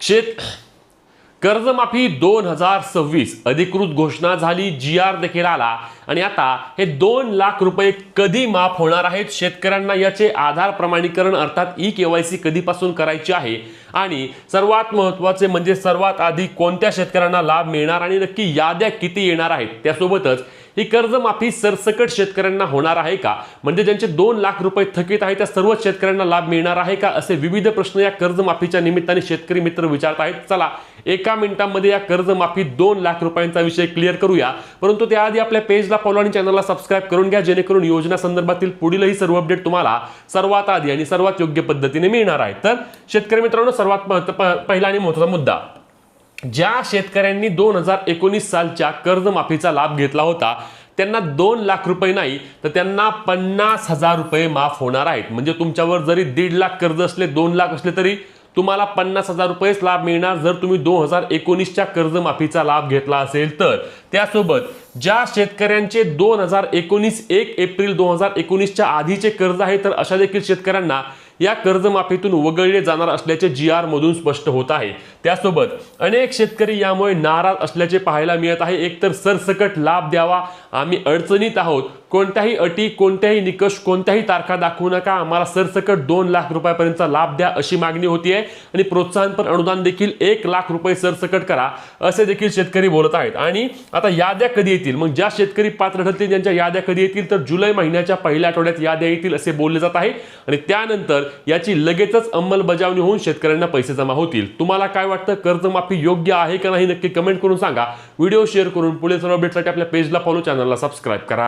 शेत कर्जमाफी 2026 अधिकृत घोषणा झाली, GR देखील आला आणि आता हे 2 लाख रुपये कधी माफ होणार आहेत शेतकऱ्यांना याचे आधार प्रमाणीकरण अर्थात ई-KYC कधीपासून करायची आहे आणि सर्वात महत्त्वाचे म्हणजे सर्वात आधी कोणत्या शेतकऱ्यांना लाभ मिळणार आणि नक्की याद्या किती येणार आहेत, त्यासोबतच ही कर्जमाफी सरसकट शेतकऱ्यांना होणार आहे का, म्हणजे ज्यांचे 2 लाख रुपये थकीत आहेत त्या सर्व शेतकऱ्यांना लाभ मिळणार आहे का, असे विविध प्रश्न या कर्जमाफीच्या निमित्ताने शेतकरी मित्र विचारत आहेत. चला एका मिनिटांमध्ये या कर्जमाफी 2 लाख रुपयांचा विषय क्लिअर करूया. परंतु त्याआधी आपल्या पेजला फॉलो आणि चॅनलला सबस्क्राईब करून घ्या, जेणेकरून योजना संदर्भातील पुढीलही सर्व अपडेट तुम्हाला सर्वात आधी आणि सर्वात योग्य पद्धतीने मिळणार आहेत. तर शेतकरी मित्रांनो, सर्वात पहिला आणि महत्त्वाचा मुद्दा, ज्या शेतकऱ्यांनी 2019 सालच्या कर्जमाफीचा लाभ घेतला होता त्यांना 2 लाख रुपये नाही तर त्यांना 50,000 रुपये माफ होणार आहेत. म्हणजे तुमच्यावर जरी 1.5 लाख कर्ज असले, 2 लाख असले तरी तुम्हाला 50,000 रुपयेच लाभ मिळणार जर तुम्ही 2019च्या कर्जमाफीचा लाभ घेतला असेल तर. त्यासोबत ज्या शेतकऱ्यांचे 2019 1 एप्रिल 2019च्या आधीचे कर्ज आहे तर अशा देखील शेतकऱ्यांना या कर्जमाफीतून वगळले जाणार असल्याचे GR मधून स्पष्ट होत आहे. त्यासोबत अनेक शेतकरी यामुळे नाराज असल्याचे पाहायला मिळत आहे. एकतर सरसकट लाभ द्यावा, आम्ही अडचणीत आहोत, कोणत्याही अटी, कोणत्याही निकष, कोणत्याही तारखा दाखवू नका, आम्हाला सरसकट 2 लाख रुपयापर्यंतचा लाभ द्या अशी मागणी होती आहे आणि प्रोत्साहनपर अनुदान देखील 1 लाख रुपये सरसकट करा असे देखील शेतकरी बोलत आहेत. आणि आता याद्या कधी येतील, मग ज्या शेतकरी पात्र ठरतील त्यांच्या याद्या कधी येतील तर जुलै महिन्याच्या पहिल्या आठवड्यात याद्या येतील असे बोलले जात आहे आणि त्यानंतर याची लगेचच अंमलबजावणी होऊन शेतकऱ्यांना पैसे जमा होतील. तुम्हाला काय वाटतं, कर्जमाफी योग्य आहे का नाही, नक्की कमेंट करून सांगा. व्हिडिओ शेअर करून पुढील सर्व अपडेटसाठी आपल्या पेजला फॉलो, चॅनलला सबस्क्राईब करा.